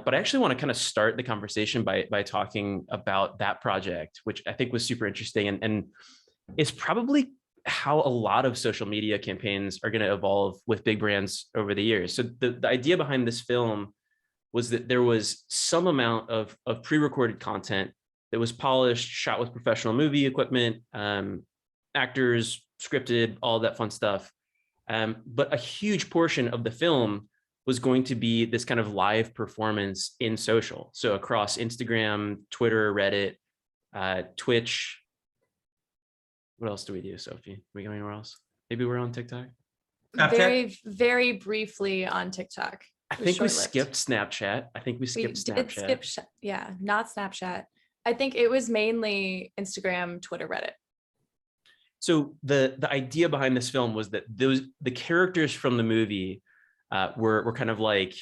But I actually want to kind of start the conversation by talking about that project, which I think was super interesting. And it's probably how a lot of social media campaigns are going to evolve with big brands over the years. So the idea behind this film was that there was some amount of pre-recorded content that was polished, shot with professional movie equipment, actors, scripted, all that fun stuff. But a huge portion of the film was going to be this kind of live performance in social. So across Instagram, Twitter, Reddit, Twitch. What else do we do, Sophie? Are we going anywhere else? Maybe we're on TikTok? Very, very briefly on TikTok. I think we skipped Snapchat. Not Snapchat. I think it was mainly Instagram, Twitter, Reddit. So the idea behind this film was that the characters from the movie were kind of like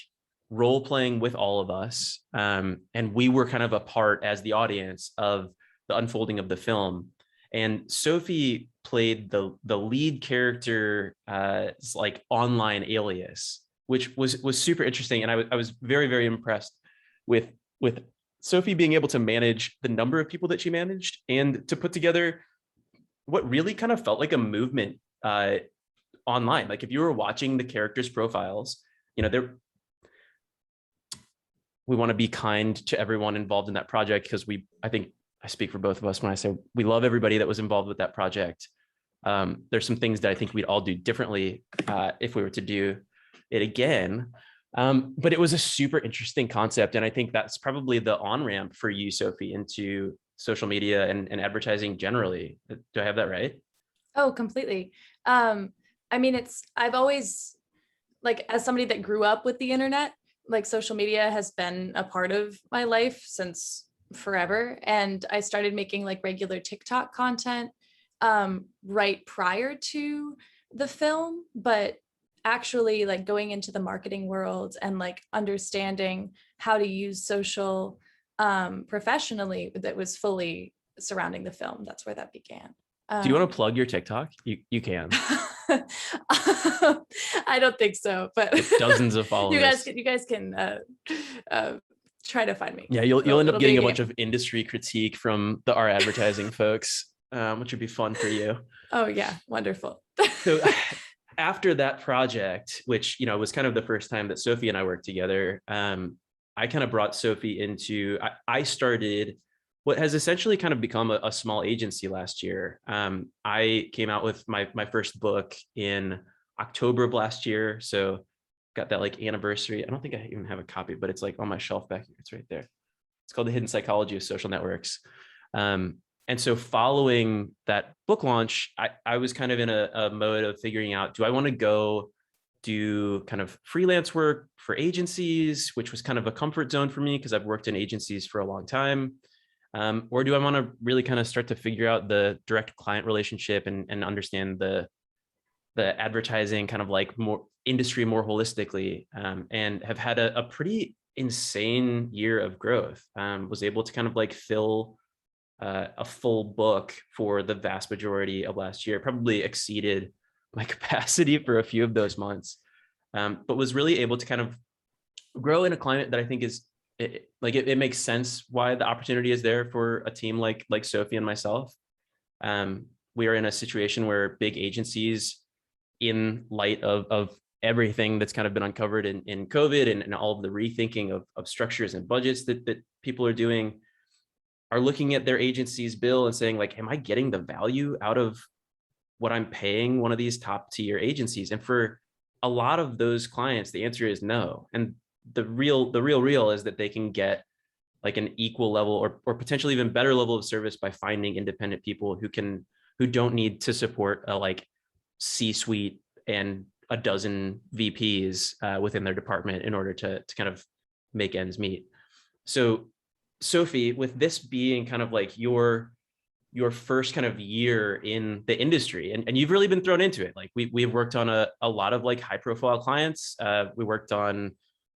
role playing with all of us, and we were kind of a part as the audience of the unfolding of the film. And Sophie played the lead character like online alias, which was super interesting. And I was very, very impressed with Sophie being able to manage the number of people that she managed and to put together what really kind of felt like a movement online. Like if you were watching the characters' profiles, we want to be kind to everyone involved in that project, because I think I speak for both of us when I say we love everybody that was involved with that project. There's some things that I think we'd all do differently if we were to do it again. But it was a super interesting concept. And I think that's probably the on-ramp for you, Sophie, into social media and advertising generally. Do I have that right? Oh, completely. I mean, I've always, like, as somebody that grew up with the internet, like social media has been a part of my life since forever. And I started making like regular TikTok content right prior to the film, but actually like going into the marketing world and like understanding how to use social professionally, that was fully surrounding the film. That's where that began. Do you want to plug your TikTok? You can. I don't think so, but dozens of followers. You guys can try to find me. Yeah, you'll end up getting a bunch of industry critique from our advertising folks, which would be fun for you. Oh yeah, wonderful. So after that project, which was kind of the first time that Sophie and I worked together, I kind of brought Sophie into. I started what has essentially kind of become a small agency last year. I came out with my first book in October of last year. So got that like anniversary. I don't think I even have a copy, but it's like on my shelf back here. It's right there. It's called The Hidden Psychology of Social Networks. And so following that book launch, I was kind of in a mode of figuring out, do I want to go do kind of freelance work for agencies, which was kind of a comfort zone for me because I've worked in agencies for a long time. Or do I want to really kind of start to figure out the direct client relationship and understand the advertising kind of like more industry more holistically, and have had a pretty insane year of growth. Was able to kind of like fill a full book for the vast majority of last year, probably exceeded my capacity for a few of those months, but was really able to kind of grow in a climate that I think is it makes sense why the opportunity is there for a team like Sophie and myself. We are in a situation where big agencies, in light of everything that's kind of been uncovered in COVID and all of the rethinking of structures and budgets that people are doing, are looking at their agency's bill and saying like, am I getting the value out of what I'm paying one of these top tier agencies? And for a lot of those clients, the answer is no. And the real is that they can get like an equal level or potentially even better level of service by finding independent people who don't need to support a like C-suite and a dozen VPs within their department in order to kind of make ends meet. So Sophie, with this being kind of like your first kind of year in the industry, and you've really been thrown into it. Like we've worked on a lot of like high profile clients. We worked on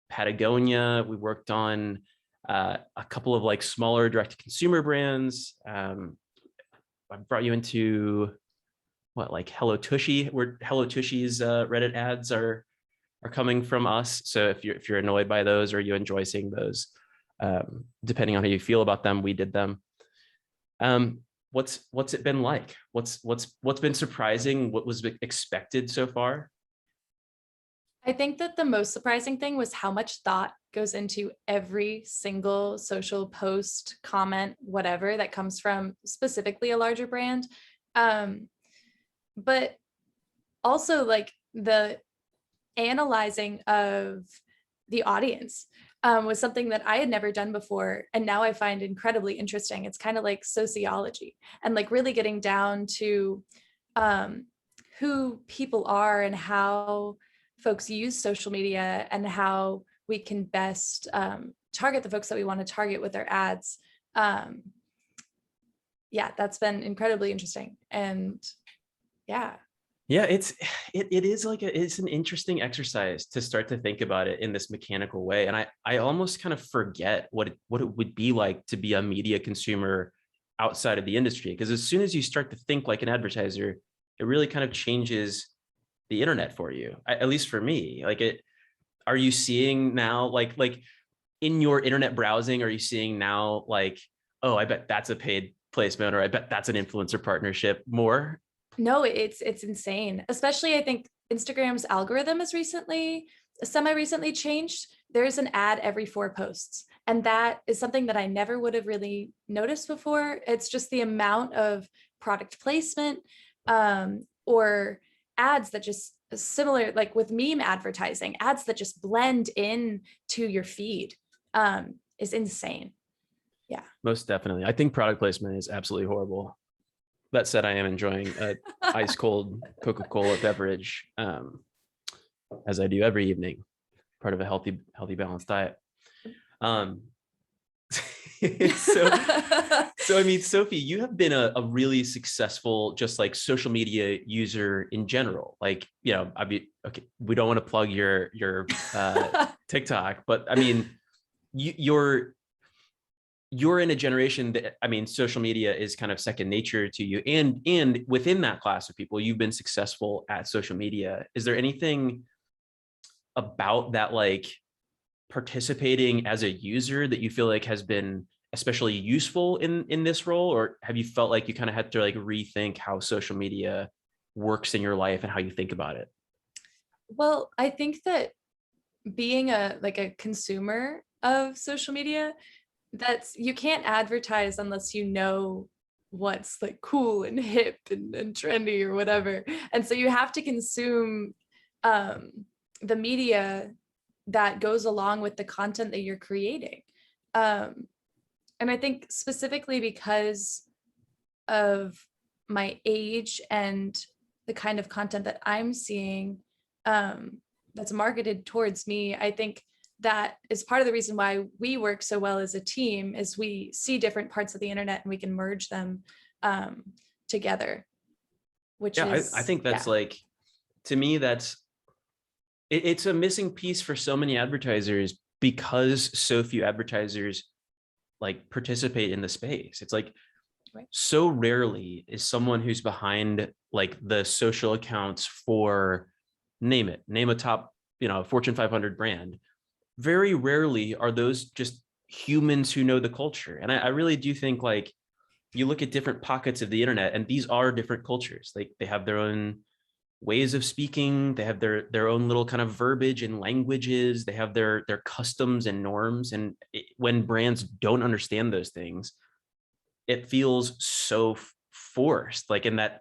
Patagonia. We worked on a couple of like smaller direct to consumer brands. I brought you into what, like Hello Tushy, where Hello Tushy's Reddit ads are are coming from us. So if you're annoyed by those or you enjoy seeing those, depending on how you feel about them, we did them. What's it been like? What's been surprising? What was expected so far? I think that the most surprising thing was how much thought goes into every single social post, comment, whatever that comes from specifically a larger brand. But also like the analyzing of the audience was something that I had never done before. And now I find incredibly interesting. It's kind of like sociology and like really getting down to who people are and how folks use social media and how we can best target the folks that we want to target with our ads. Yeah, that's been incredibly interesting. And yeah. Yeah, it is like it's an interesting exercise to start to think about it in this mechanical way. And I almost kind of forget what it would be like to be a media consumer outside of the industry. Because as soon as you start to think like an advertiser, it really kind of changes the internet for you, at least for me. Like are you seeing now like in your internet browsing, are you seeing now like, oh, I bet that's a paid placement, or I bet that's an influencer partnership more? No, it's insane. Especially I think Instagram's algorithm has semi-recently changed. There's an ad every 4 posts. And that is something that I never would have really noticed before. It's just the amount of product placement or ads that just similar, like with meme advertising, ads that just blend in to your feed is insane. Yeah. Most definitely. I think product placement is absolutely horrible. That said, I am enjoying a ice cold Coca-Cola beverage, as I do every evening, part of a healthy, balanced diet. So I mean, Sophie, you have been a really successful, just like social media user in general. Like, you know, I mean, okay, we don't want to plug your TikTok, but I mean, you're in a generation that, I mean, social media is kind of second nature to you. And within that class of people, you've been successful at social media. Is there anything about that, like participating as a user, that you feel like has been especially useful in this role? Or have you felt like you kind of had to like rethink how social media works in your life and how you think about it? Well, I think that being a consumer of social media, that's you can't advertise unless you know what's like cool and hip and trendy or whatever. And so you have to consume the media that goes along with the content that you're creating. And I think specifically because of my age and the kind of content that I'm seeing that's marketed towards me, I think that is part of the reason why we work so well as a team, is we see different parts of the internet and we can merge them together, which is, I think that's like, to me, it's a missing piece for so many advertisers, because so few advertisers like participate in the space. It's like, right. So rarely is someone who's behind like the social accounts for, name a top, Fortune 500 brand. Very rarely are those just humans who know the culture. And I really do think, like, you look at different pockets of the internet, and these are different cultures. Like, they have their own ways of speaking, they have their own little kind of verbiage and languages, they have their customs and norms. And when brands don't understand those things, it feels so forced. Like, in that,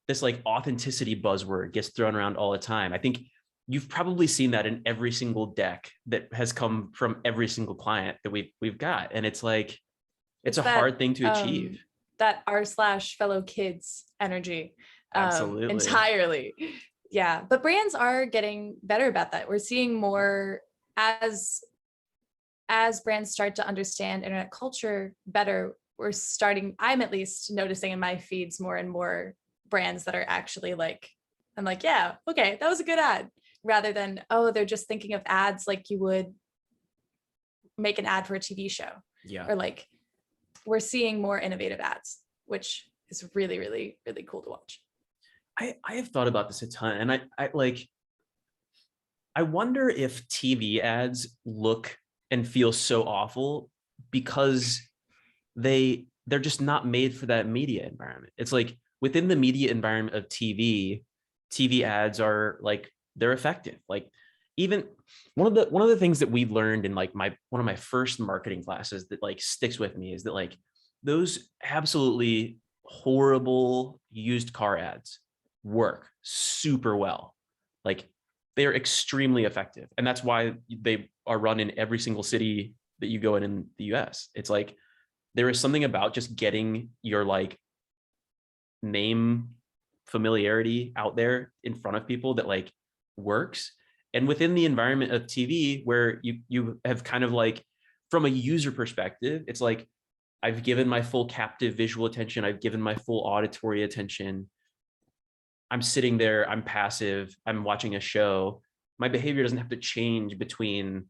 this like authenticity buzzword gets thrown around all the time. I think you've probably seen that in every single deck that has come from every single client that we've got. And it's like, it's a hard thing to achieve. That r/fellow kids energy. Absolutely. Entirely. Yeah. But brands are getting better about that. We're seeing more as brands start to understand internet culture better. I'm at least noticing in my feeds more and more brands that are actually like, I'm like, yeah, okay, that was a good ad, rather than, oh, they're just thinking of ads like you would make an ad for a TV show. Yeah. Or like, we're seeing more innovative ads, which is really, really, really cool to watch. I have thought about this a ton, and I like, I wonder if TV ads look and feel so awful because they're just not made for that media environment. It's like within the media environment of TV ads are like, they're effective. Like even one of the things that we learned in like one of my first marketing classes that like sticks with me is that like those absolutely horrible used car ads work super well. Like they are extremely effective. And that's why they are run in every single city that you go in the US. It's like there is something about just getting your like name familiarity out there in front of people that like works. And within the environment of TV where you have kind of like from a user perspective, it's like I've given my full captive visual attention, I've given my full auditory attention. I'm sitting there, I'm passive, I'm watching a show. My behavior doesn't have to change between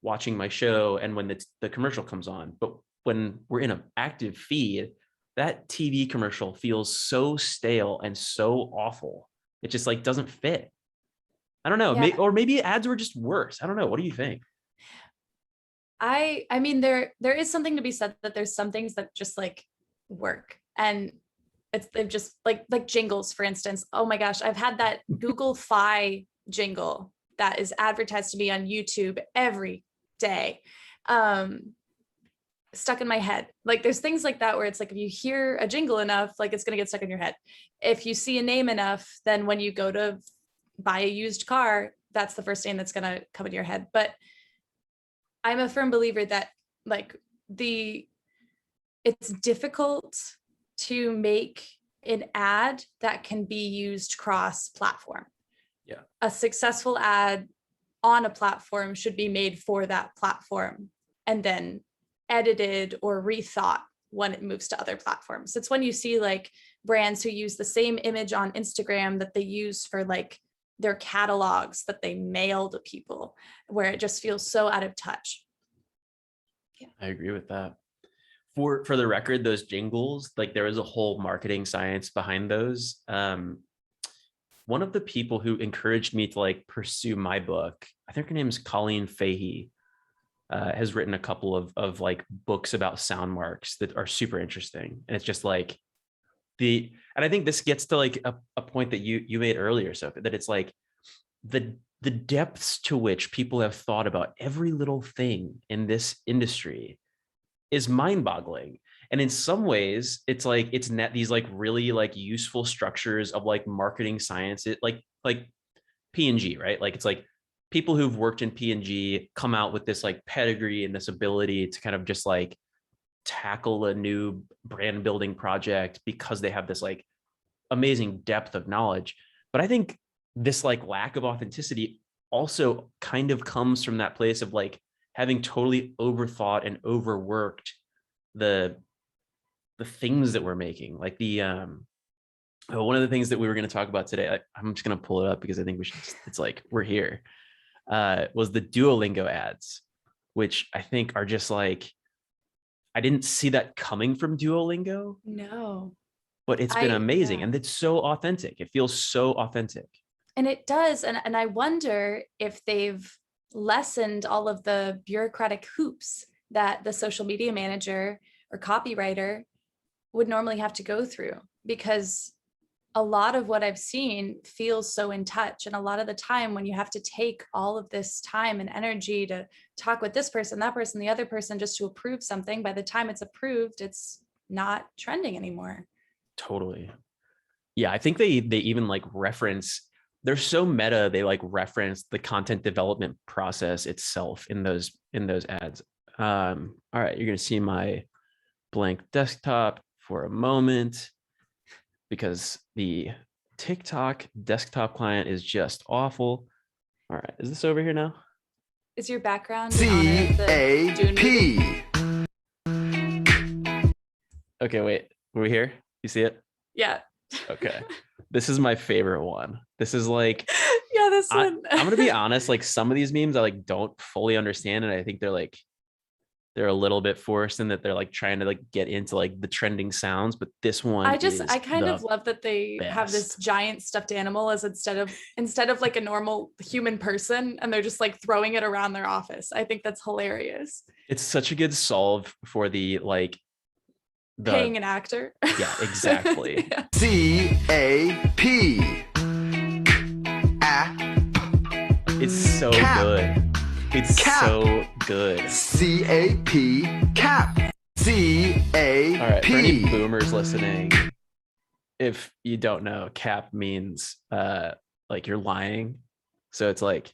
watching my show and when the commercial comes on. But when we're in an active feed, that TV commercial feels so stale and so awful. It just like doesn't fit. I don't know. Yeah. Or maybe ads were just worse. I don't know. What do you think? I mean, there is something to be said that there's some things that just like work, and they've just like jingles, for instance. Oh my gosh, I've had that Google Fi jingle that is advertised to me on YouTube every day. Stuck in my head. Like there's things like that where it's like if you hear a jingle enough, like it's gonna get stuck in your head. If you see a name enough, then when you go to buy a used car, that's the first name that's gonna come in your head. But I'm a firm believer that like it's difficult to make an ad that can be used cross-platform. Yeah. A successful ad on a platform should be made for that platform and then edited or rethought when it moves to other platforms. It's when you see like brands who use the same image on Instagram that they use for like their catalogs that they mail to people, where it just feels so out of touch. Yeah, I agree with that. For the record, those jingles, like there was a whole marketing science behind those. One of the people who encouraged me to like pursue my book, I think her name is Colleen Fahey, has written a couple of like books about sound marks that are super interesting. And it's just like and I think this gets to like a point that you made earlier, Sophie, that it's like the depths to which people have thought about every little thing in this industry is mind-boggling. And in some ways, it's like it's these like really like useful structures of like marketing science, like P&G, right? Like it's like people who've worked in P&G come out with this like pedigree and this ability to kind of just like tackle a new brand building project because they have this like amazing depth of knowledge. But I think this like lack of authenticity also kind of comes from that place of like having totally overthought and overworked the things that we're making. Like one of the things that we were going to talk about today, I'm just going to pull it up because I think we should, it's like, we're here, was the Duolingo ads, which I think are just like, I didn't see that coming from Duolingo. No. But it's been amazing. Yeah. And it's so authentic. It feels so authentic. And it does. And I wonder if they've lessened all of the bureaucratic hoops that the social media manager or copywriter would normally have to go through, because a lot of what I've seen feels so in touch. And a lot of the time when you have to take all of this time and energy to talk with this person, that person, the other person, just to approve something, by the time it's approved, it's not trending anymore. Totally. Yeah, I think they even like reference, they're so meta, they like reference the content development process itself in those ads. All right, you're gonna see my blank desktop for a moment because the TikTok desktop client is just awful. All right, is this over here now? Is your background CAP? Okay, wait, are we here? You see it? Yeah. Okay. This is my favorite one. This is like, yeah, this one. I'm gonna be honest, like some of these memes I like don't fully understand, and I think they're they're a little bit forced and that they're like trying to like get into like the trending sounds, but this one I kind of love that they have this best. giant stuffed animal as instead of like a normal human person, and they're just like throwing it around their office. I think that's hilarious. It's such a good solve for the like Paying the an actor. yeah, exactly. Yeah. CAP. It's so Cap. good. It's Cap. so good. CAP. Cap. CAP. All right, for any boomers listening, if you don't know, cap means like you're lying. So it's like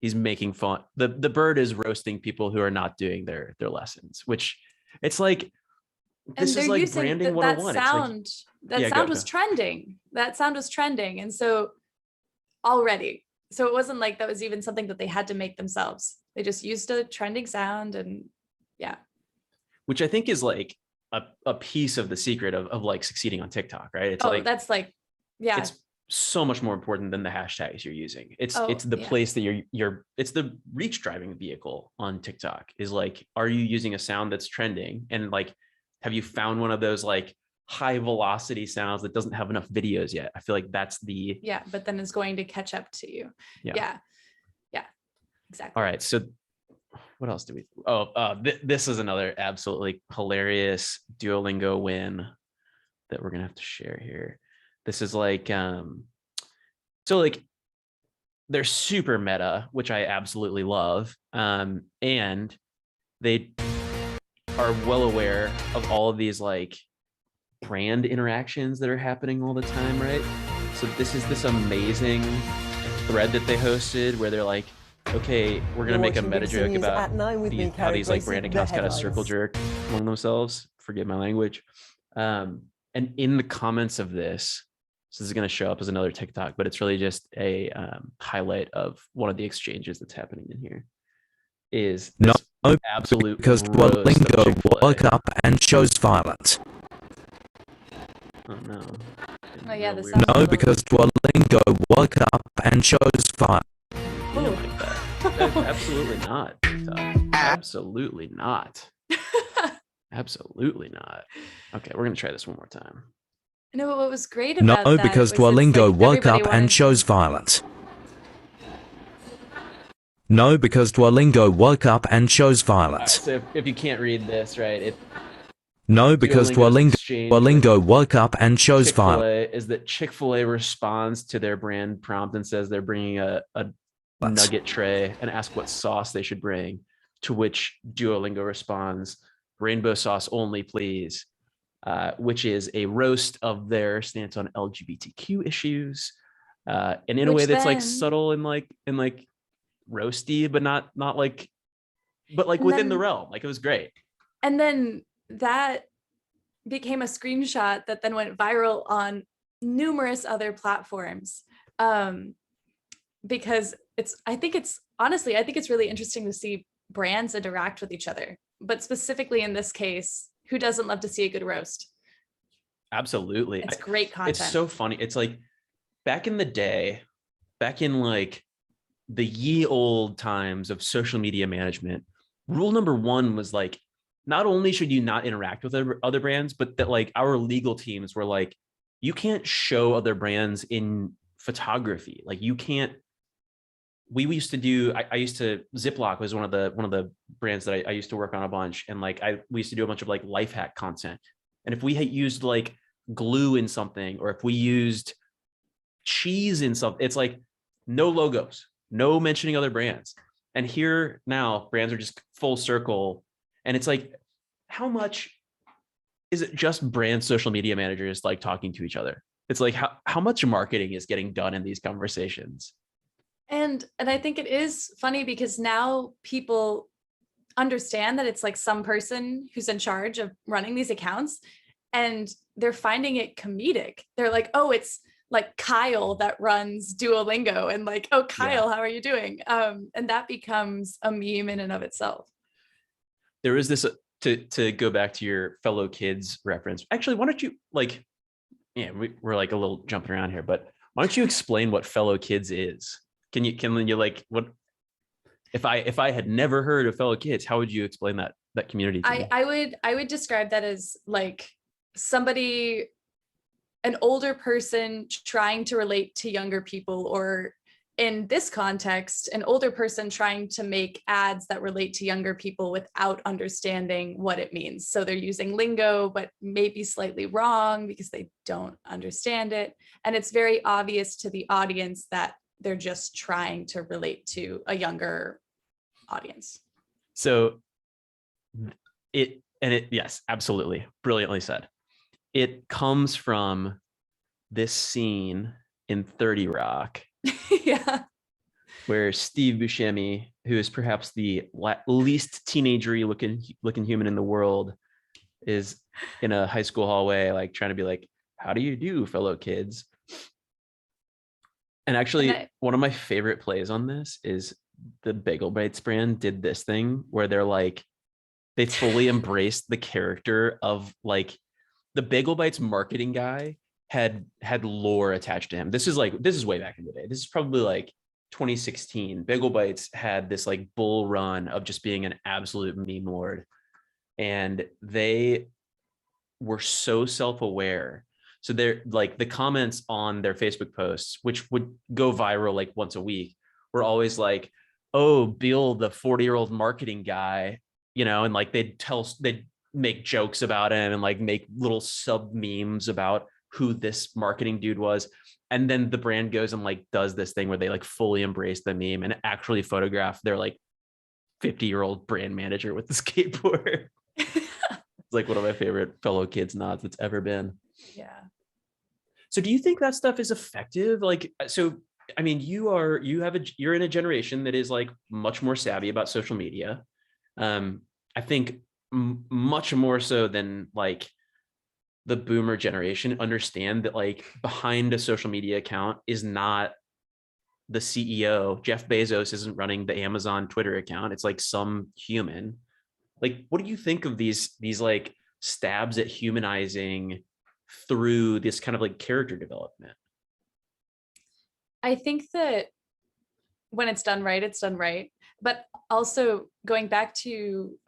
he's making fun. The bird is roasting people who are not doing their lessons, which it's like this And is they're like using branding that 101. sound. It's like, That yeah, sound go, was go. trending. That sound was trending, and so already. So it wasn't like that was even something that they had to make themselves. They just used a trending sound, and yeah. Which I think is like a piece of the secret of like succeeding on TikTok, right? It's like That's like, yeah. it's so much more important than the hashtags you're using. It's the Yeah. place that you're it's the reach driving vehicle on TikTok is like, are you using a sound that's trending? And like, have you found one of those like high velocity sounds that doesn't have this videos yet? I feel like that's the Yeah, but then is going to catch up to you. Yeah. Exactly. All right, so what else do we this is another absolutely hilarious Duolingo win that we're gonna have to share here. This is like so like they're super meta, which I absolutely love, and they are well aware of all of these like brand interactions that are happening all the time, right? So this is this amazing thread that they hosted where they're like, okay, we're gonna make a meta joke about how these like brand accounts kind of circle jerk among themselves. Forgive my language. And in the comments of this is going to show up as another TikTok, but it's really just a highlight of one of the exchanges that's happening in here. Is this absolute because Duolingo woke up and chose violence. Oh no! Oh yeah, the Real sound. weird. No, because Duolingo woke up and chose violence. You don't like that. Absolutely not. TikTok. Absolutely not. Absolutely not. Okay, we're gonna try this one more time. No, but what was great about No, that because was it's Duolingo like woke everybody up wanted and chose violence. No, because Duolingo woke up and chose All right, violence. so if you can't read this, right? No, because Duolingo woke up and chose violence. Chick-fil-A is that Chick-fil-A responds to their brand prompt and says they're bringing a nugget tray and ask what sauce they should bring, to which Duolingo responds, rainbow sauce only, please, which is a roast of their stance on LGBTQ issues, and in a way that's like subtle and like roasty, but not like, but like within the realm. Like it was great. And then that became a screenshot that then went viral on numerous other platforms, because I think it's really interesting to see brands interact with each other, but specifically in this case, who doesn't love to see a good roast? Absolutely. It's great content. It's so funny. It's like back in the day, back in like the ye old times of social media management, rule number one was like, not only should you not interact with other brands, but that like our legal teams were like, you can't show other brands in photography. Like you can't. We used to do. I used to Ziploc was one of the brands that I used to work on a bunch, and like we used to do a bunch of like life hack content. And if we had used like glue in something, or if we used cheese in something, it's like no logos, no mentioning other brands. And here now, brands are just full circle. And it's like, how much is it just brand social media managers like talking to each other? It's like how much marketing is getting done in these conversations? And I think it is funny because now people understand that it's like some person who's in charge of running these accounts, and they're finding it comedic. They're like, oh, it's like Kyle that runs Duolingo, and like, oh, Kyle, how are you doing? And that becomes a meme in and of itself. There is this to go back to your fellow kids reference. Actually, why don't you like, yeah, we're like a little jumping around here, but why don't you explain what fellow kids is? Can you like what? If I had never heard of Fellow Kids, how would you explain that community to me? I would describe that as like somebody, an older person trying to relate to younger people, or in this context, an older person trying to make ads that relate to younger people without understanding what it means. So they're using lingo, but maybe slightly wrong because they don't understand it. And it's very obvious to the audience that they're just trying to relate to a younger audience. So yes, absolutely. Brilliantly said. It comes from this scene in 30 Rock. Yeah. Where Steve Buscemi, who is perhaps the least teenagery looking human in the world, is in a high school hallway, like trying to be like, how do you do, fellow kids? And actually, one of my favorite plays on this is the Bagel Bites brand did this thing where they're like, they fully embraced the character of like the Bagel Bites marketing guy had lore attached to him. This is way back in the day. This is probably like 2016. Bagel Bites had this like bull run of just being an absolute meme lord. And they were so self-aware. So they're like the comments on their Facebook posts, which would go viral like once a week, were always like, oh, Bill, the 40-year-old marketing guy, and like they'd make jokes about him and like make little sub memes about who this marketing dude was. And then the brand goes and like does this thing where they like fully embrace the meme and actually photograph their like 50-year-old brand manager with the skateboard. It's like one of my favorite Fellow Kids nods that's ever been. Yeah. So do you think that stuff is effective? Like, so, I mean, you're in a generation that is like much more savvy about social media. I think much more so than like the boomer generation understand that like behind a social media account is not the CEO. Jeff Bezos isn't running the Amazon Twitter account. It's like some human. Like, what do you think of these like stabs at humanizing through this kind of like character development? I think that when it's done right, it's done right. But also going back to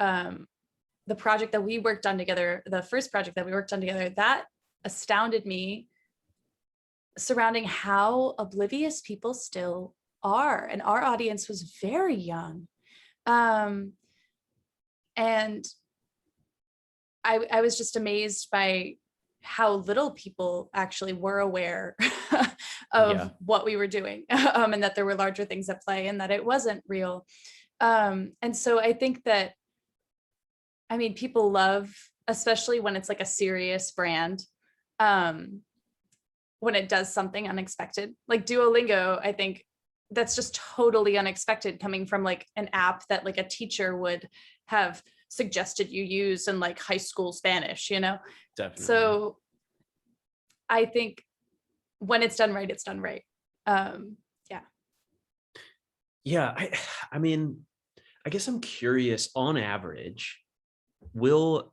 the project that we worked on together, the first project that we worked on together, that astounded me surrounding how oblivious people still are. And our audience was very young. And I was just amazed by how little people actually were aware of what we were doing, and that there were larger things at play and that it wasn't real. And so I think that, I mean, people love, especially when it's like a serious brand, when it does something unexpected, like Duolingo. I think that's just totally unexpected coming from like an app that like a teacher would have suggested you use in like high school Spanish, Definitely. So I think when it's done right, it's done right. Yeah. I mean, I guess I'm curious, on average, so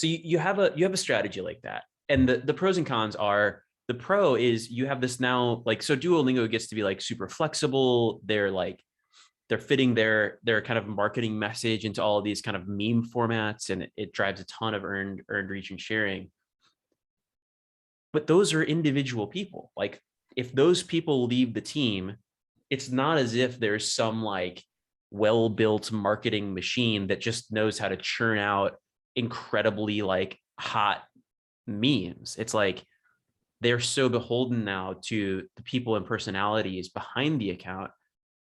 you have a strategy like that. And the pros and cons are, the pro is you have this now, like, so Duolingo gets to be like super flexible. They're fitting their kind of marketing message into all of these kind of meme formats, and it drives a ton of earned reach and sharing. But those are individual people. Like, if those people leave the team, it's not as if there's some like well-built marketing machine that just knows how to churn out incredibly like hot memes. It's like they're so beholden now to the people and personalities behind the account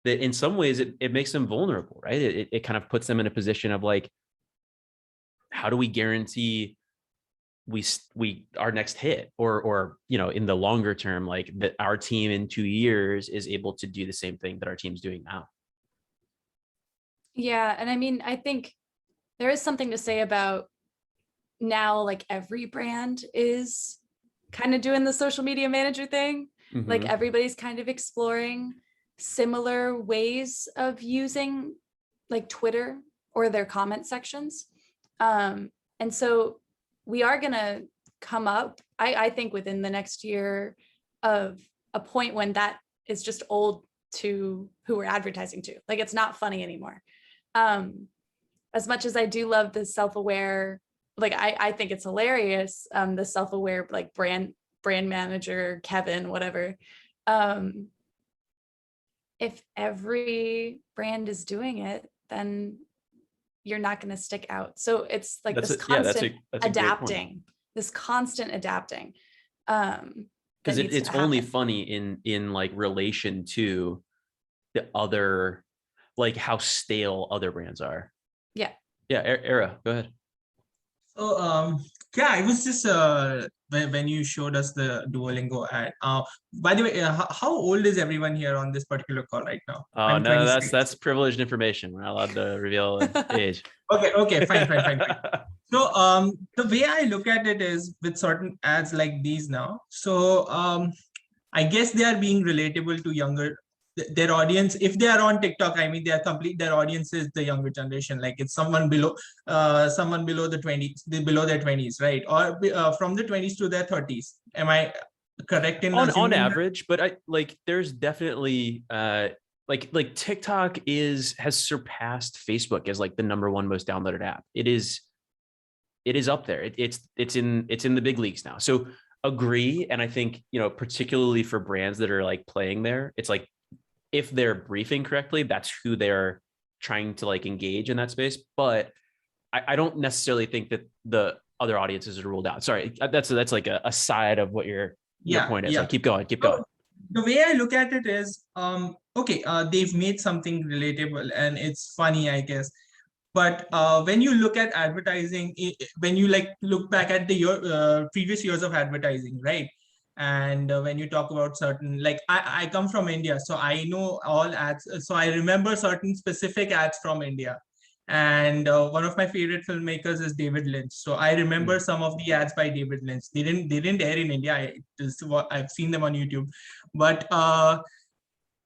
that in some ways it makes them vulnerable, right? It kind of puts them in a position of like, how do we guarantee we our next hit, or in the longer term, like that our team in 2 years is able to do the same thing that our team's doing now? Yeah. And I mean, I think there is something to say about now, like every brand is kind of doing the social media manager thing. Like everybody's kind of exploring similar ways of using like Twitter or their comment sections. And so we are going to come up, I think within the next year, of a point when that is just old to who we're advertising to. Like, it's not funny anymore. As much as I do love the self-aware, like I think it's hilarious, the self-aware like brand manager, Kevin, whatever. If every brand is doing it, then you're not going to stick out. So it's like That's this a- yeah, constant that's a great point. adapting, this constant adapting. Because it's only funny in like relation to the other, like how stale other brands are. Yeah. Yeah, Era, go ahead. So yeah, I was just when you showed us the Duolingo ad. By the way, how old is everyone here on this particular call right now? Oh I'm no, 26. that's privileged information. We're not allowed to reveal age. Okay, fine. So the way I look at it is with certain ads like these now. So I guess they are being relatable to younger their audience. If they are on TikTok, I mean, their audience is the younger generation. Like it's someone below the 20s, below their 20s, right? Or from the 20s to their 30s. Am I correct in on average? But I like there's definitely like TikTok has surpassed Facebook as like the #1 most downloaded app. It is up there. It's in the big leagues now. So agree. And I think, particularly for brands that are like playing there, it's like, if they're briefing correctly, that's who they're trying to like engage in that space. But I don't necessarily think that the other audiences are ruled out. Sorry, that's like a side of what your point is. Like, keep going. The way I look at it is, okay, they've made something relatable and it's funny, I guess. But when you look at advertising, when you like look back at the previous years of advertising, right? And when you talk about certain, like I come from India, so I know all ads. So I remember certain specific ads from India. And one of my favorite filmmakers is David Lynch. So I remember some of the ads by David Lynch. They didn't air in India. I've seen them on YouTube. But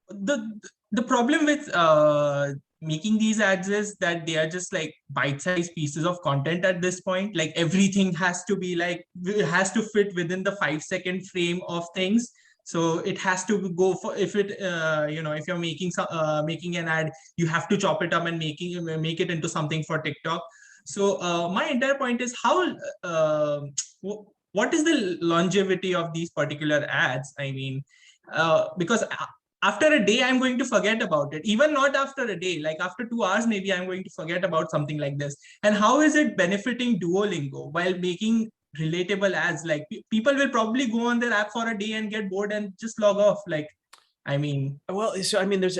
the problem with making these ads is that they are just like bite-sized pieces of content at this point. Like everything has to fit within the 5-second frame of things. So it has to go for, if you're making an ad, you have to chop it up and make it into something for TikTok. So my entire point is what is the longevity of these particular ads? I mean, because after a day, I'm going to forget about it. Even not after a day, like after 2 hours, maybe I'm going to forget about something like this. And how is it benefiting Duolingo while making relatable ads? Like people will probably go on their app for a day and get bored and just log off. Like, I mean, well, so I mean, there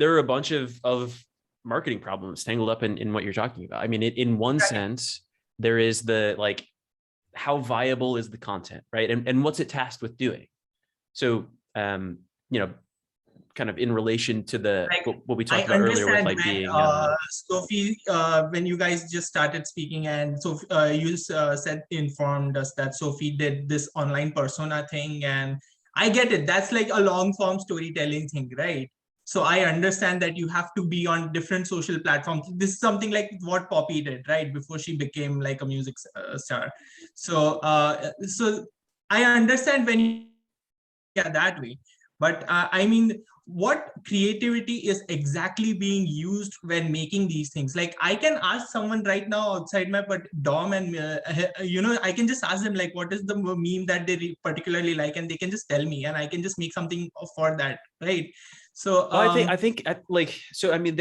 are a bunch of marketing problems tangled up in what you're talking about. I mean, in one sense, there is the like, how viable is the content, right? And what's it tasked with doing? So, kind of in relation to the what we talked about earlier with like being Sophie, when you guys just started speaking, and so you informed us that Sophie did this online persona thing, and I get it. That's like a long form storytelling thing, right? So I understand that you have to be on different social platforms. This is something like what Poppy did, right, before she became like a music star. So so I understand when you that way, but I mean, what creativity is exactly being used when making these things? Like I can ask someone right now outside my dorm, and I can just ask them like, what is the meme that they particularly like, and they can just tell me, and I can just make something for that, right? So I think like, so I mean,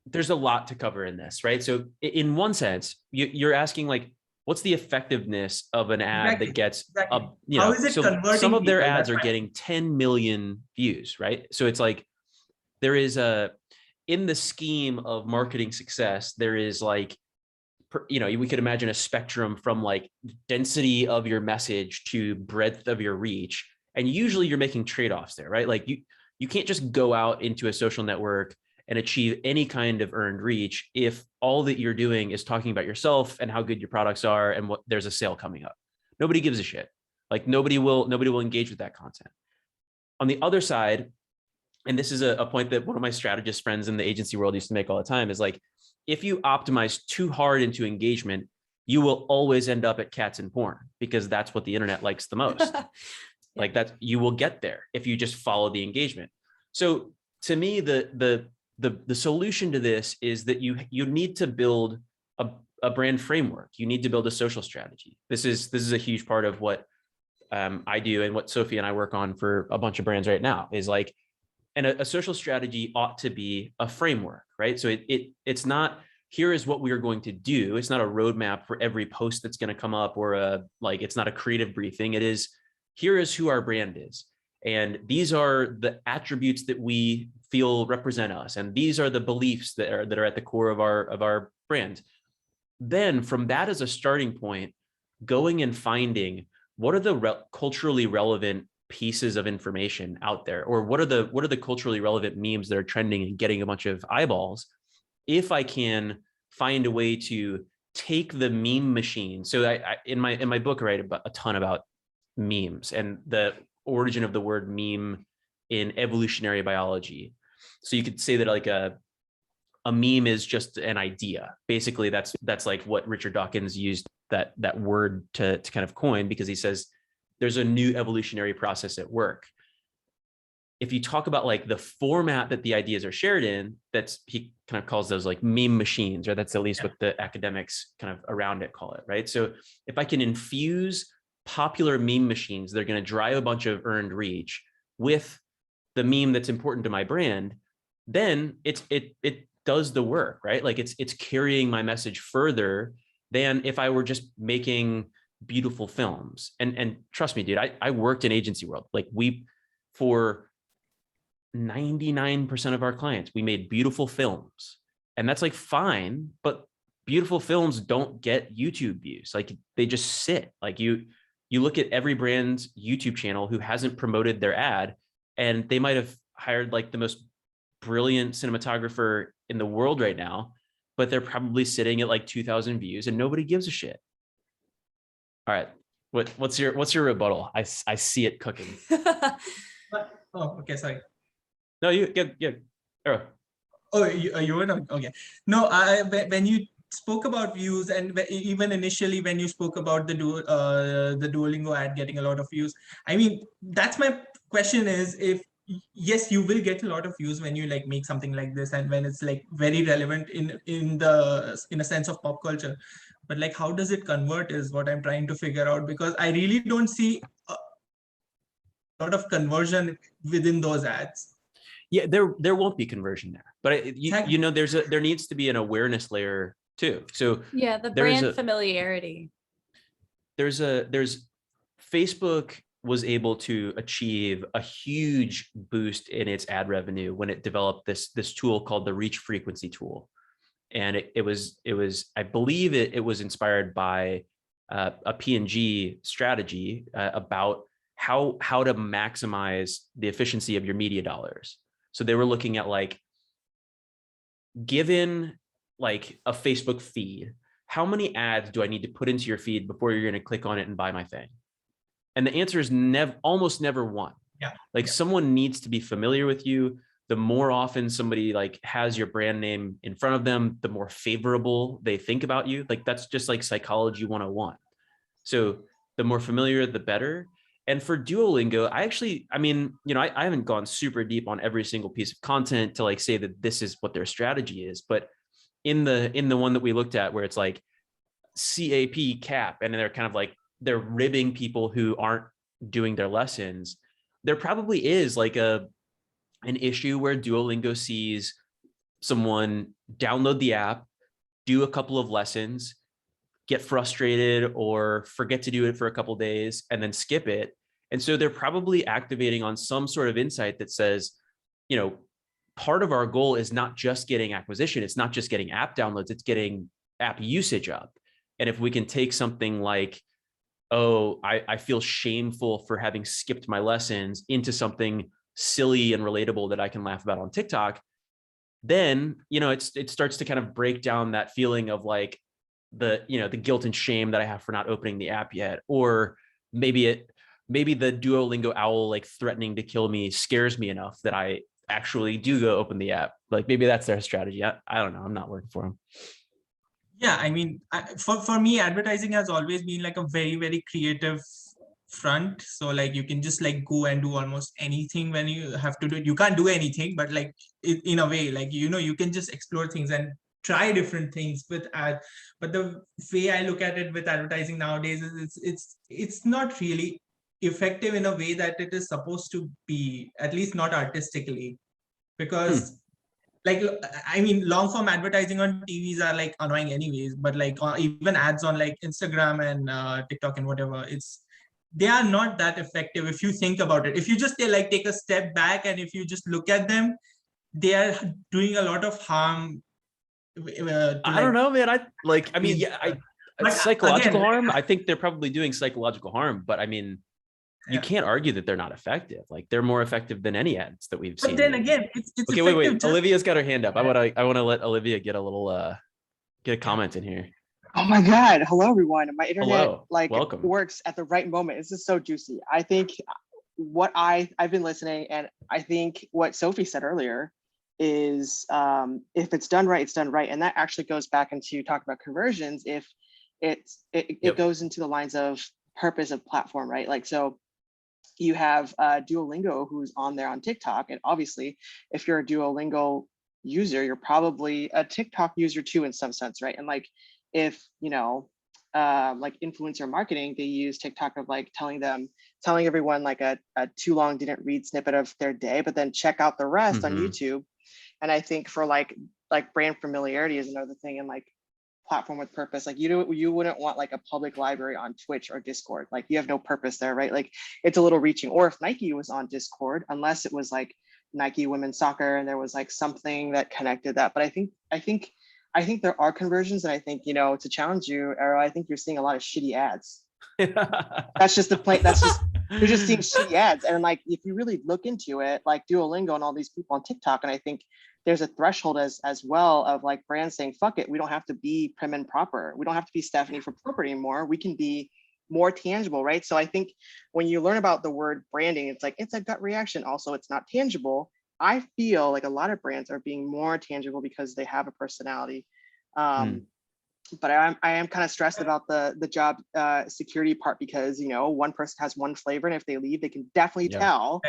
there's a lot to cover in this, right? So in one sense, you're asking like, what's the effectiveness of an ad that gets how is it converting? Some of their ads are getting 10 million views, right? So it's like there is in the scheme of marketing success, there is like, we could imagine a spectrum from like density of your message to breadth of your reach, and usually you're making trade-offs there, right? Like you can't just go out into a social network and achieve any kind of earned reach if all that you're doing is talking about yourself and how good your products are and what there's a sale coming up. Nobody gives a shit. Like nobody will engage with that content. On the other side, and this is a point that one of my strategist friends in the agency world used to make all the time, is like, if you optimize too hard into engagement, you will always end up at cats and porn, because that's what the internet likes the most. Like that, you will get there if you just follow the engagement. So to me, the solution to this is that you need to build a brand framework. You need to build a social strategy. This is a huge part of what I do and what Sophie and I work on for a bunch of brands right now is like, and a social strategy ought to be a framework, right? So it's not, here is what we are going to do. It's not a roadmap for every post that's going to come up, or it's not a creative briefing. It is, here is who our brand is. And these are the attributes that we feel represent us. And these are the beliefs that are at the core of our brand. Then from that as a starting point, going and finding what are the culturally relevant pieces of information out there, or what are the culturally relevant memes that are trending and getting a bunch of eyeballs. If I can find a way to take the meme machine. So I in my book, I write a ton about memes and the origin of the word meme in evolutionary biology. So you could say that like a meme is just an idea. Basically, that's like what Richard Dawkins used that word to kind of coin, because he says there's a new evolutionary process at work. If you talk about like the format that the ideas are shared in, he kind of calls those like meme machines, or that's at least what the academics kind of around it call it, right? So if I can infuse popular meme machines that are going to drive a bunch of earned reach with the meme that's important to my brand, then it does the work, right? Like it's carrying my message further than if I were just making beautiful films. And trust me, dude, I worked in agency world. Like for 99% of our clients, we made beautiful films, and that's like fine, but beautiful films don't get YouTube views. Like they just sit. Like you look at every brand's YouTube channel who hasn't promoted their ad, and they might have hired like the most brilliant cinematographer in the world right now, but they're probably sitting at like 2,000 views and nobody gives a shit. All right. What's your rebuttal? I see it cooking. Oh, okay. Sorry. No, you get. Oh, you were not okay. No, when you spoke about views, and even initially when you spoke about the Duolingo ad getting a lot of views, I mean, that's my question is, if yes, you will get a lot of views when you like make something like this, and when it's like very relevant in a sense of pop culture, but like how does it convert is what I'm trying to figure out, because I really don't see a lot of conversion within those ads. Yeah, there won't be conversion there, but you know, there needs to be an awareness layer too. So yeah, the brand familiarity. There's Facebook was able to achieve a huge boost in its ad revenue when it developed this tool called the reach frequency tool. And it was I believe it was inspired by a P&G strategy about how to maximize the efficiency of your media dollars. So they were looking at like, given like a Facebook feed, how many ads do I need to put into your feed before you're going to click on it and buy my thing? And the answer is almost never one. Yeah. Like someone needs to be familiar with you. The more often somebody like has your brand name in front of them, the more favorable they think about you. Like that's just like psychology 101. So the more familiar, the better. And for Duolingo, I mean, you know, I haven't gone super deep on every single piece of content to like say that this is what their strategy is, but in the one that we looked at where it's like CAP, and they're kind of like, they're ribbing people who aren't doing their lessons, there probably is like an issue where Duolingo sees someone download the app, do a couple of lessons, get frustrated or forget to do it for a couple of days and then skip it. And so they're probably activating on some sort of insight that says, you know, part of our goal is not just getting acquisition. It's not just getting app downloads, it's getting app usage up. And if we can take something like, oh, I feel shameful for having skipped my lessons, into something silly and relatable that I can laugh about on TikTok, then, you know, it starts to kind of break down that feeling of like the guilt and shame that I have for not opening the app yet. Or maybe the Duolingo owl like threatening to kill me scares me enough that I actually do go open the app. Like maybe that's their strategy. I don't know. I'm not working for them. Yeah, I mean, for me, advertising has always been like a very, very creative front, so like you can just like go and do almost anything when you have to do it. You can't do anything, but like in a way, like you can just explore things and try different things with ad. But the way I look at it with advertising nowadays is it's not really effective in a way that it is supposed to be, at least not artistically, because like, I mean, long form advertising on TVs are like annoying anyways, but like even ads on like Instagram and TikTok and whatever, they are not that effective if you think about it. If you just take a step back and if you just look at them, they are doing a lot of harm. I don't know, man. But psychological again, harm. I think they're probably doing psychological harm, but I mean, you can't argue that they're not effective. Like they're more effective than any ads that we've seen. But then again, it's okay. Wait. Olivia's got her hand up. I want to let Olivia get a little get a comment in here. Oh my God! Hello, everyone. My internet Welcome. works at the right moment. This is so juicy. I think what I've been listening, and I think what Sophie said earlier is if it's done right, it's done right, and that actually goes back into talking about conversions. If it goes into the lines of purpose of platform, right? Like so. You have Duolingo who's on there on TikTok. And obviously, if you're a Duolingo user, you're probably a TikTok user too, in some sense, right? And like, if, like influencer marketing, they use TikTok of like telling everyone like a too long didn't read snippet of their day, but then check out the rest on YouTube. And I think for like brand familiarity is another thing. And like, platform with purpose, like you wouldn't want like a public library on Twitch or Discord. Like you have no purpose there, right? Like it's a little reaching. Or if Nike was on Discord, unless it was like Nike women's soccer and there was like something that connected that. But I think there are conversions, and I think to challenge you, Arrow, I think you're seeing a lot of shitty ads. That's just the point. You're just seeing shitty ads. And like if you really look into it, like Duolingo and all these people on TikTok, and I think there's a threshold as well of like brands saying, fuck it, we don't have to be prim and proper. We don't have to be Stephanie for proper anymore. We can be more tangible, right? So I think when you learn about the word branding, it's like, it's a gut reaction. Also, it's not tangible. I feel like a lot of brands are being more tangible because they have a personality. But I am kind of stressed about the job security part, because one person has one flavor, and if they leave, they can definitely tell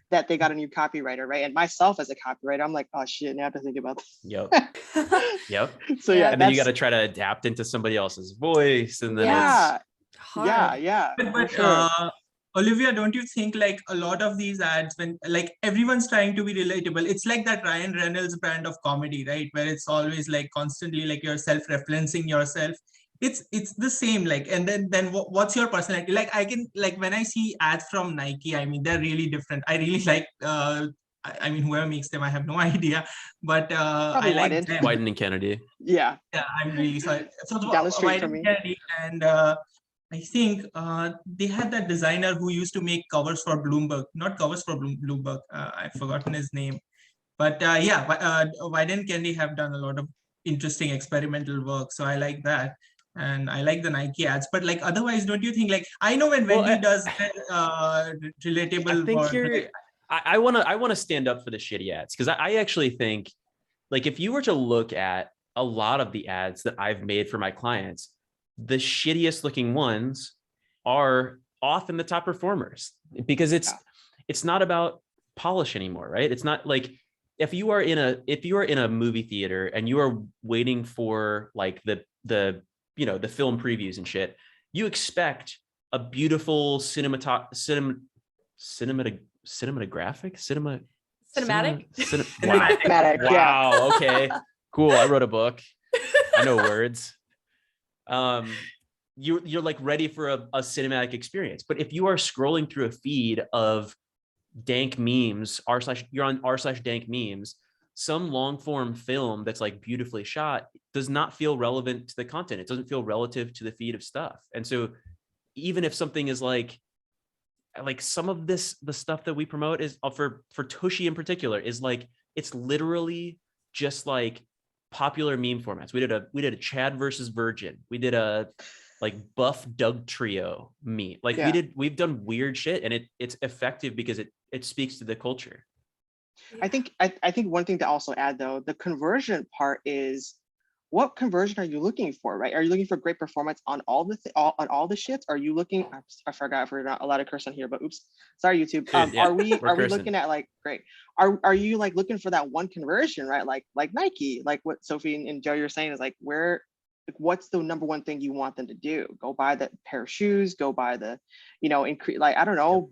that they got a new copywriter, right? And myself as a copywriter, I'm like, oh shit, now I have to think about this. Yep. So yeah, and then you got to try to adapt into somebody else's voice, and then But Olivia, don't you think like a lot of these ads, when like everyone's trying to be relatable, it's like that Ryan Reynolds brand of comedy, right? Where it's always like constantly like you're self-referencing yourself. It's the same, like, and then what's your personality? Like I can, like when I see ads from Nike, I mean, they're really different. I really like I mean, whoever makes them, I have no idea, but I like them. Wyden and Kennedy. Yeah, I'm really sorry. So down the street from me. Kennedy, and I think they had that designer who used to make covers for Bloomberg, not covers for Bloomberg. I've forgotten his name, but Wyden Kennedy have done a lot of interesting experimental work. So I like that, and I like the Nike ads. But like otherwise, don't you think? Like I know when Wendy does relatable. I want to stand up for the shitty ads, because I actually think, like, if you were to look at a lot of the ads that I've made for my clients, the shittiest looking ones are often the top performers, because it's not about polish anymore, right? It's not like if you are in a movie theater and you are waiting for like the film previews and shit, you expect a beautiful cinematic. Wow. Okay. Cool. I wrote a book. I know words. You're like ready for a cinematic experience. But if you are scrolling through a feed of dank memes, you're on r/dank memes, some long form film that's like beautifully shot does not feel relevant to the content. It doesn't feel relative to the feed of stuff. And so even if something is like some of the stuff that we promote is for Tushy in particular is like, it's literally just like popular meme formats. We did a Chad versus Virgin. We did a like Buff Doug Trio meme. Like we've done weird shit, and it's effective because it speaks to the culture. I think one thing to also add though, the conversion part is what conversion are you looking for, right? Are you looking for great performance on all the on all the shits? Are you looking? I forgot if we're not allowed to curse on here, but oops, sorry YouTube. Dude, yeah, Are we we're cursing. looking at like great? Are you like looking for that one conversion, right? Like Nike, like what Sophie and Joe you're saying is like where, like what's the number one thing you want them to do? Go buy the pair of shoes. Go buy the, you know, increase, like I don't know,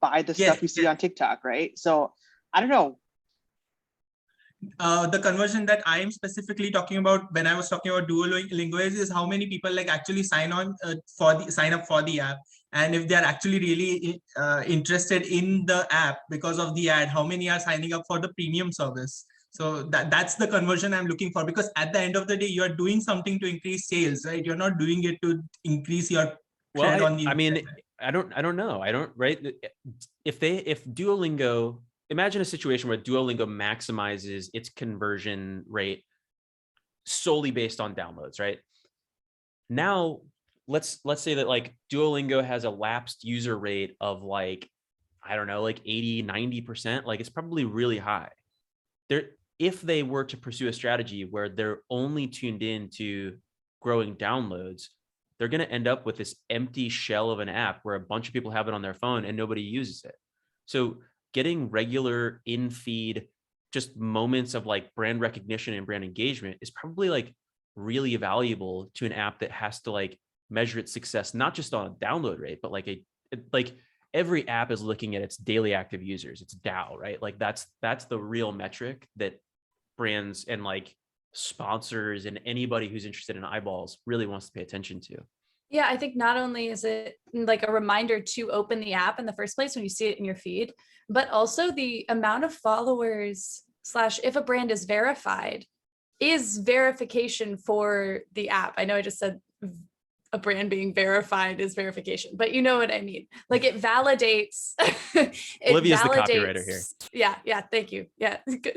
buy the Yes, stuff you see on TikTok, right? So I don't know. The conversion that I am specifically talking about when I was talking about Duolingo is how many people like actually sign up for the app, and if they are actually really interested in the app because of the ad, how many are signing up for the premium service. So that's the conversion I'm looking for, because at the end of the day, you're doing something to increase sales, right? You're not doing it to increase your cred on the I mean, internet. I don't know. I don't, right? If Duolingo, imagine a situation where Duolingo maximizes its conversion rate solely based on downloads, right? Now, let's say that like Duolingo has a lapsed user rate of like, I don't know, like 80, 90%, like it's probably really high. If they were to pursue a strategy where they're only tuned in to growing downloads, they're going to end up with this empty shell of an app where a bunch of people have it on their phone and nobody uses it. So getting regular in-feed, just moments of like brand recognition and brand engagement is probably like really valuable to an app that has to like measure its success, not just on a download rate, but like every app is looking at its daily active users, its DAU, right? Like that's the real metric that brands and like sponsors and anybody who's interested in eyeballs really wants to pay attention to. Yeah, I think not only is it like a reminder to open the app in the first place when you see it in your feed, but also the amount of followers / if a brand is verified is verification for the app. I know I just said a brand being verified is verification, but you know what I mean? Like it validates. Olivia's the copywriter here. Yeah. Thank you. Yeah. Good.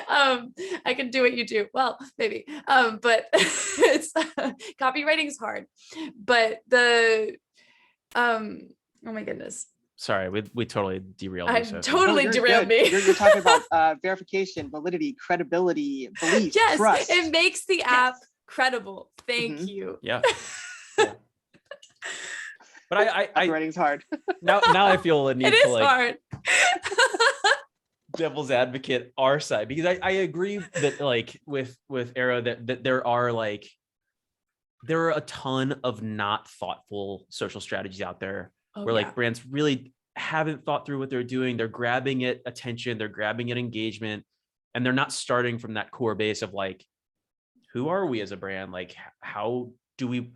I can do what you do. Well, maybe. But it's copywriting is hard. But oh my goodness. Sorry, we totally derailed you, Sophie. Totally derailed me. You're talking about verification, validity, credibility, belief, yes, trust. it makes the app credible. Thank you. Yeah. But I writing's hard. now I feel a need It to is like hard. devil's advocate our side, because I agree that like with Arrow that there are a ton of not thoughtful social strategies out there where like brands really haven't thought through what they're doing. They're grabbing at attention, they're grabbing at engagement, and they're not starting from that core base of like, who are we as a brand? Like, how do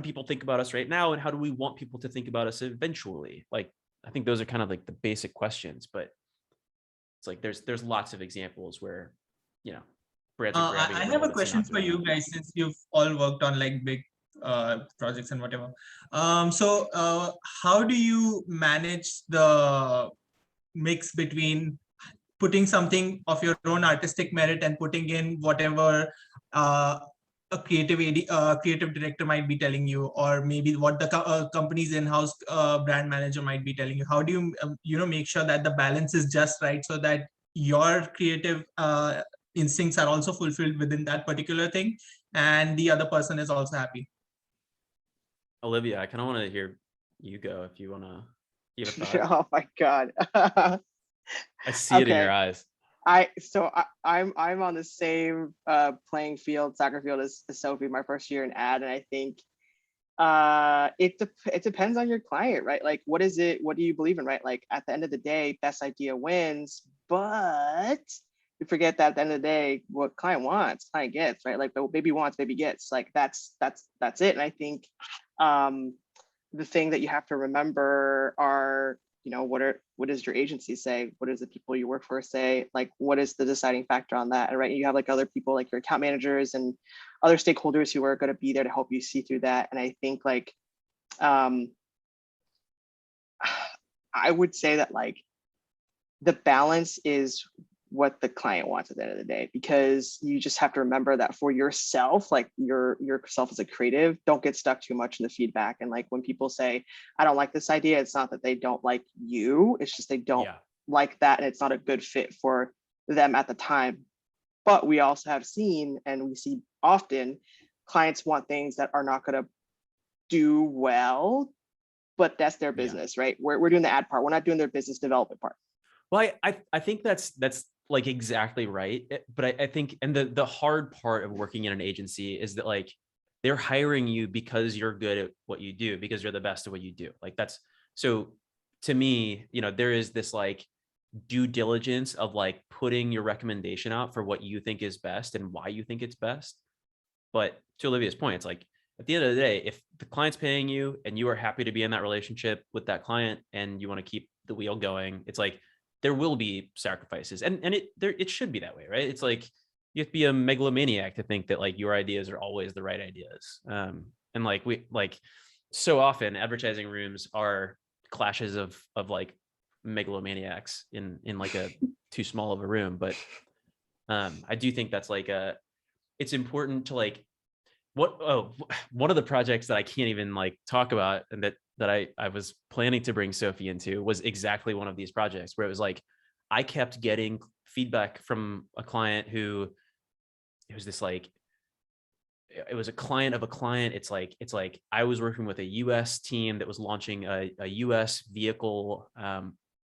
people think about us right now? And how do we want people to think about us eventually? Like, I think those are kind of like the basic questions, but it's like, there's lots of examples where, you know, brands are grabbing. I have a question for you guys, since you've all worked on like big projects and whatever. So how do you manage the mix between putting something of your own artistic merit and putting in whatever a creative director might be telling you, or maybe what the company's in-house brand manager might be telling you? How do you make sure that the balance is just right so that your creative instincts are also fulfilled within that particular thing and the other person is also happy? Olivia, I kind of want to hear you go if you want to give a thought. Oh my God. I see it in your eyes. I'm on the same playing field, soccer field as Sophie, my first year in ad, and I think it depends on your client, right? Like, what is it? What do you believe in, right? Like, at the end of the day, best idea wins, but you forget that at the end of the day, what client wants, client gets, right? Like, baby wants, baby gets. Like, that's it. And I think the thing that you have to remember are, you know, what does your agency say? What does the people you work for say? Like, what is the deciding factor on that? And right, you have like other people, like your account managers and other stakeholders who are going to be there to help you see through that. And I think like, I would say that like the balance is what the client wants at the end of the day, because you just have to remember that for yourself, like yourself as a creative, don't get stuck too much in the feedback. And like when people say, I don't like this idea, it's not that they don't like you, it's just they don't like that, and it's not a good fit for them at the time. But we also have seen, and we see often clients want things that are not going to do well, but that's their business, right? We're doing the ad part. We're not doing their business development part. Well, I think that's like exactly right. But I think, and the hard part of working in an agency is that like they're hiring you because you're good at what you do, because you're the best at what you do. Like that's, so to me, you know, there is this like due diligence of like putting your recommendation out for what you think is best and why you think it's best. But to Olivia's point, it's like at the end of the day, if the client's paying you and you are happy to be in that relationship with that client and you want to keep the wheel going, it's like there will be sacrifices, and it should be that way, right? It's like you have to be a megalomaniac to think that like your ideas are always the right ideas. And like we like so often advertising rooms are clashes of like megalomaniacs in like a too small of a room. But I do think that's like it's important to like one of the projects that I can't even like talk about and that I was planning to bring Sophie into was exactly one of these projects where it was like I kept getting feedback from a client who it was this like it was a client of a client. It's like I was working with a US team that was launching a US vehicle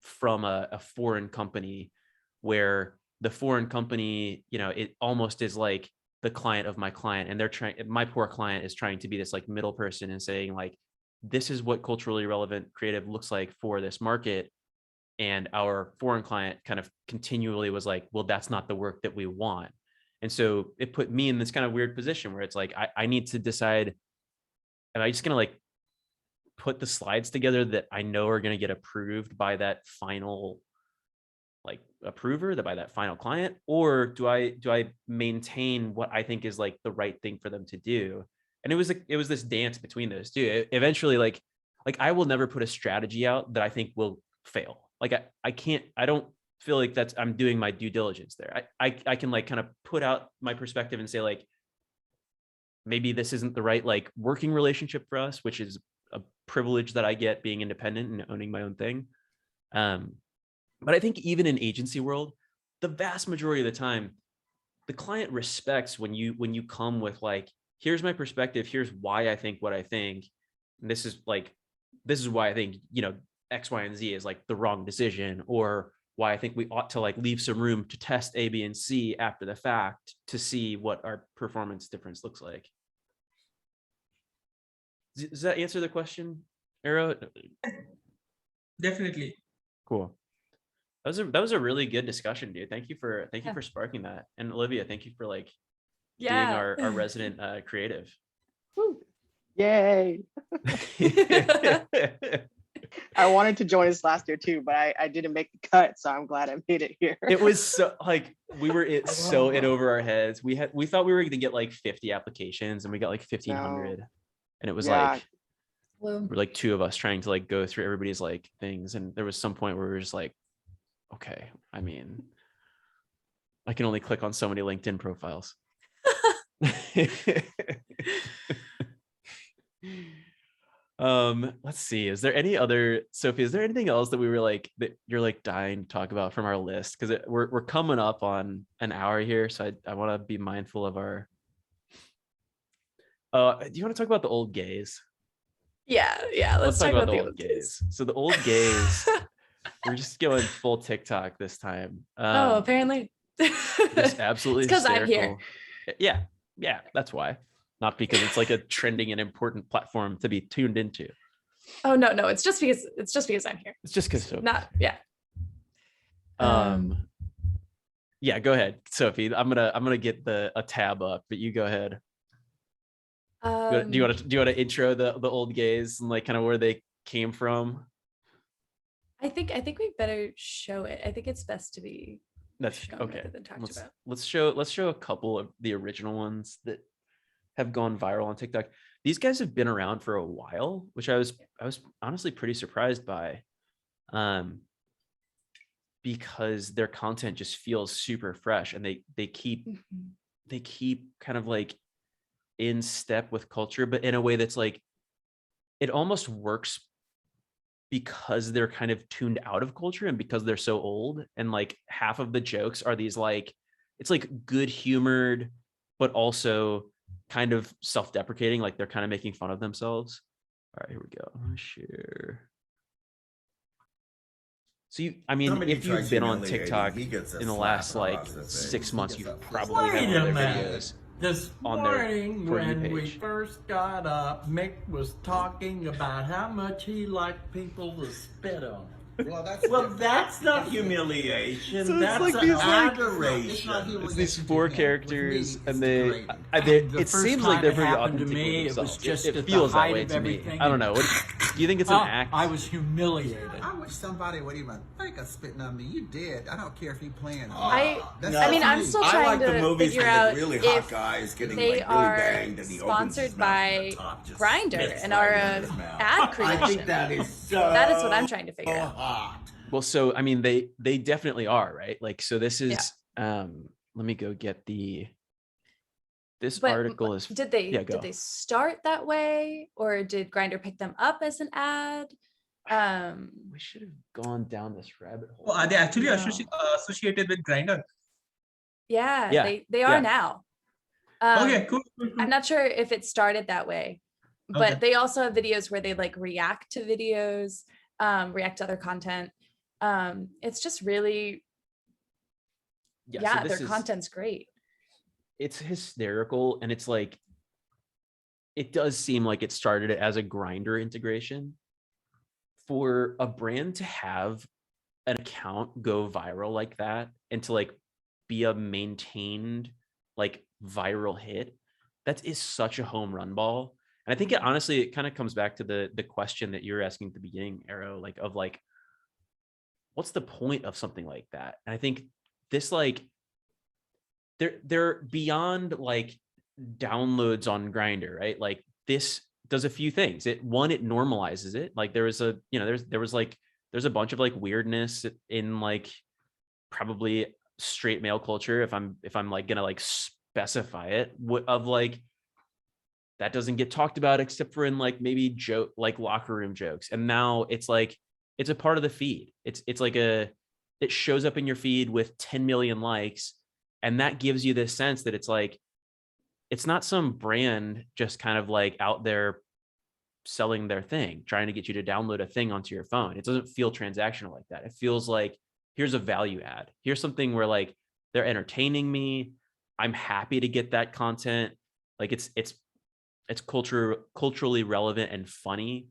from a foreign company, where the foreign company, you know, it almost is like the client of my client, and they're trying, my poor client is trying to be this like middle person and saying like, this is what culturally relevant creative looks like for this market. And our foreign client kind of continually was like, well, that's not the work that we want. And so it put me in this kind of weird position where it's like, I need to decide, am I just going to like put the slides together that I know are going to get approved by that final like approver, that by that final client, or do I maintain what I think is like the right thing for them to do? And it was this dance between those two. Eventually, like I will never put a strategy out that I think will fail. Like I don't feel like I'm doing my due diligence there. I can like kind of put out my perspective and say like, maybe this isn't the right like working relationship for us, which is a privilege that I get being independent and owning my own thing. But I think even in agency world, the vast majority of the time, the client respects when you come with like, here's my perspective, here's why I think what I think, and this is why I think, you know, X, Y, and Z is like the wrong decision, or why I think we ought to like leave some room to test A, B, and C after the fact to see what our performance difference looks like. Does that answer the question, Arrow? Definitely. Cool. That was a really good discussion, dude. Thank you for sparking that. And Olivia, thank you for like being our resident creative. Woo. Yay. I wanted to join us last year too, but I didn't make the cut, so I'm glad I made it here. It was so like we were so in over our heads. We thought we were going to get like 50 applications, and we got like 1,500, and it was like we're like two of us trying to like go through everybody's like things, and there was some point where we were just like, okay, I mean, I can only click on so many LinkedIn profiles. Let's see, is there any other, Sophie, is there anything else that we were like that you're like dying to talk about from our list? Because we're coming up on an hour here, so I want to be mindful of our do you want to talk about the old gays? Yeah, let's talk about the old gays. So the old gays, we're just going full TikTok this time. Apparently. Just absolutely because I'm here. Yeah, that's why. Not because it's like a trending and important platform to be tuned into. Oh no, it's just because I'm here. It's just because so not yeah, go ahead, Sophie. I'm gonna get a tab up, but you go ahead. Do you want to intro the old gays and like kind of where they came from? I think we better show it. I think it's best to be okay. Rather than talked about. Let's show a couple of the original ones that have gone viral on TikTok. These guys have been around for a while, which I was honestly pretty surprised by, because their content just feels super fresh, and they keep kind of like in step with culture, but in a way that's like, it almost works because they're kind of tuned out of culture and because they're so old, and like half of the jokes are these like, it's like good humored but also kind of self-deprecating, like they're kind of making fun of themselves. All right, here we go. Share. So I mean, if you've been on TikTok in the last like 6 months, you've probably had one of their videos This on their morning, For You when we page. first got up, Mick was talking about how much he liked people to spit on him. Well, that's not humiliation. So it's that's like an these, like- adoration. It's these 4 characters, and they The it first seems like time they're it very happened to authentic me, with it was themselves. just It at the feels that height way of to me. everything. I don't know. Do you think it's an act? I was humiliated. I wish somebody would even think of spitting on me. You did. I don't care if you playing. I That's mean, I'm still I trying like the to movies figure with the out really hot if guys getting they like really are banged and he opens his sponsored mouth and by the top just Grindr spits and right are into his a mouth. ad I creation. think that is so That is what I'm trying to figure out. hot. Well, so I mean, they definitely are, right? Like, so this is let me go get this But article is did they yeah, go. did they start that way, or did Grindr pick them up as an ad? We should have gone down this rabbit hole. Oh, are they actually No. associated with Grindr? Yeah, Yeah, they are yeah. now. Okay, cool. I'm not sure if it started that way, but Okay. they also have videos where they like react to videos, react to other content. It's just really, So yeah, this their is- content's great. It's hysterical, and it's like it does seem like it started as a Grindr integration. For a brand to have an account go viral like that and to like be a maintained like viral hit, that is such a home run ball. And I think it honestly, it kind of comes back to the question that you were asking at the beginning, Arrow, like of like, what's the point of something like that? And I think this like they're beyond like downloads on Grindr, right? Like this does a few things. It normalizes it. Like there was a, you know, there's a bunch of like weirdness in like probably straight male culture, if I'm like gonna like specify it, of like that doesn't get talked about except for in like maybe joke, like locker room jokes. And now it's like it's a part of the feed. It's like it shows up in your feed with 10 million likes, and that gives you this sense that it's like it's not some brand just kind of like out there selling their thing, trying to get you to download a thing onto your phone. It doesn't feel transactional like that. It feels like here's a value add. Here's something where like they're entertaining me. I'm happy to get that content. Like it's culturally relevant and funny.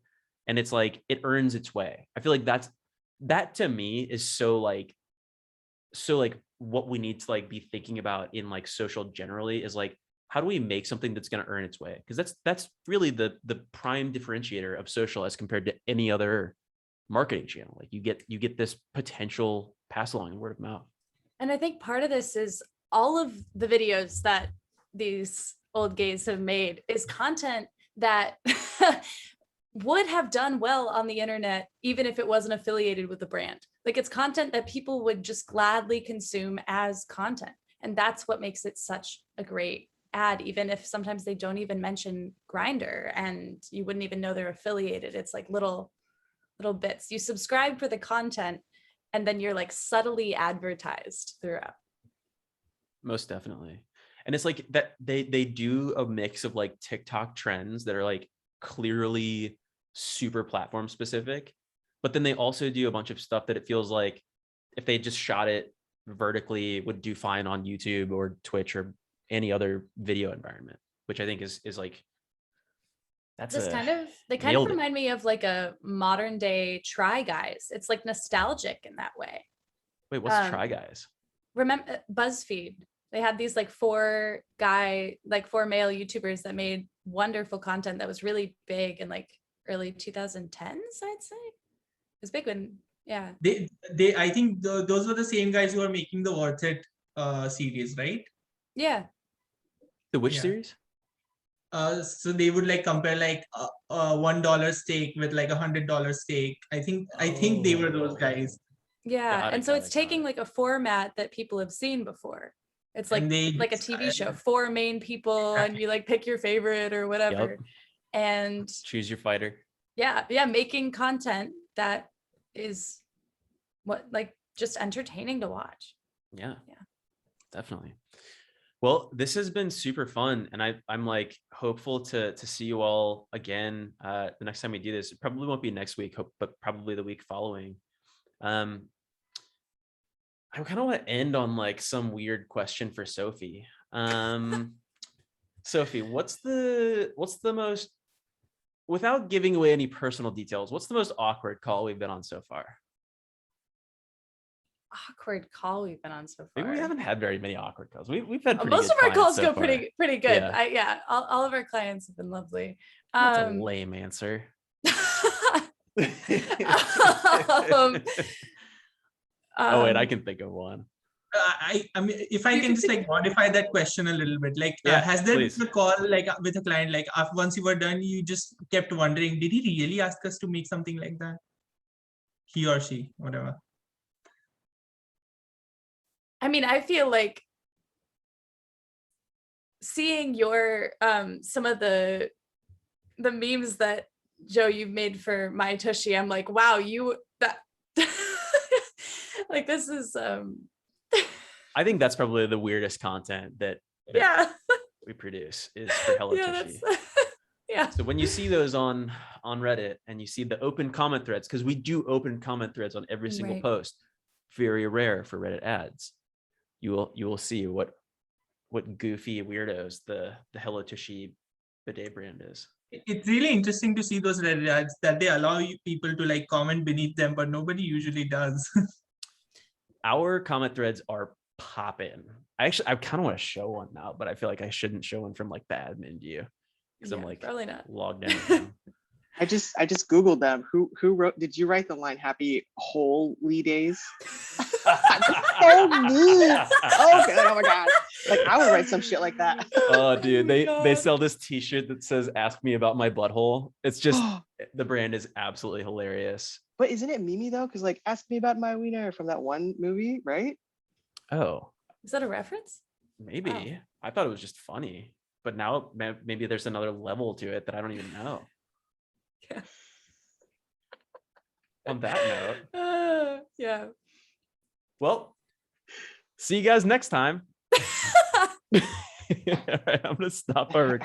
And it's like it earns its way. I feel like that to me is so like what we need to like be thinking about in like social generally is like, how do we make something that's going to earn its way? Because that's really the prime differentiator of social as compared to any other marketing channel. Like you get this potential pass along and word of mouth. And I think part of this is all of the videos that these old gays have made is content that would have done well on the internet, even if it wasn't affiliated with the brand. Like it's content that people would just gladly consume as content. And that's what makes it such a great ad, even if sometimes they don't even mention Grindr and you wouldn't even know they're affiliated. It's like little bits. You subscribe for the content and then you're like subtly advertised throughout. Most definitely. And it's like that they do a mix of like TikTok trends that are like clearly super platform specific, but then they also do a bunch of stuff that it feels like if they just shot it vertically would do fine on YouTube or Twitch or any other video environment, which I think is like that's just they kind of nailed it. remind me of like a modern day Try Guys. It's like nostalgic in that way. Wait, what's Try Guys? Remember BuzzFeed? They had these like four male YouTubers that made wonderful content that was really big in like early 2010s, I'd say. It was big when, yeah. They I think those were the same guys who are making the Worth It series, right? Yeah. The which Yeah. series? So they would like compare like a $1 steak with like $100 steak. I think they were those guys. Yeah. Got it, And so got it's it, got taking it. like a format that people have seen before. It's like And they like a TV show, 4 main people, and you like pick your favorite or whatever. Yep. And Choose your fighter. yeah, making content that is what like just entertaining to watch. Yeah. Yeah. Definitely. Well, this has been super fun, and I'm like hopeful to see you all again the next time we do this. It probably won't be next week, but probably the week following. Um, I kind of want to end on like some weird question for Sophie. Sophie, what's the most, without giving away any personal details, what's the most awkward call we've been on so far? Awkward call we've been on so far. Maybe we haven't had very many awkward calls. We've had pretty most good of our clients calls so go far. pretty good. Yeah. Yeah, all of our clients have been lovely. That's a lame answer. Oh wait, I can think of one. I mean, if I can just like modify that question a little bit, like, Yeah, has there please. been a call like with a client, like once you were done, you just kept wondering, did he really ask us to make something like that? He or she, whatever. I mean, I feel like seeing your some of the memes that Joe you've made for My Tushy, I'm like, wow, that like this is I think that's probably the weirdest content that yeah we produce is for Hello yeah, Tushy. yeah. So when you see those on Reddit and you see the open comment threads, because we do open comment threads on every single Right. post, very rare for Reddit ads, you will see what goofy weirdos the Hello Tushy bidet brand is. It's really interesting to see those Reddit ads that they allow you people to like comment beneath them, but nobody usually does. Our comment threads are popping. I kind of want to show one now, but I feel like I shouldn't show one from like the admin view because I'm like probably not logged in. I just Googled them. Who wrote? Did you write the line "Happy Holy Days"? So mean. Okay. Oh my god. Like I would write some shit like that. Oh, dude, they God. sell this T-shirt that says "Ask me about my butthole." It's just the brand is absolutely hilarious. But isn't it Mimi though? Because like, ask me about my wiener from that one movie, right? Oh, is that a reference? maybe. Oh. I thought it was just funny, but now maybe there's another level to it that I don't even know. Yeah. On that note, Yeah. well, see you guys next time. All right, I'm gonna stop our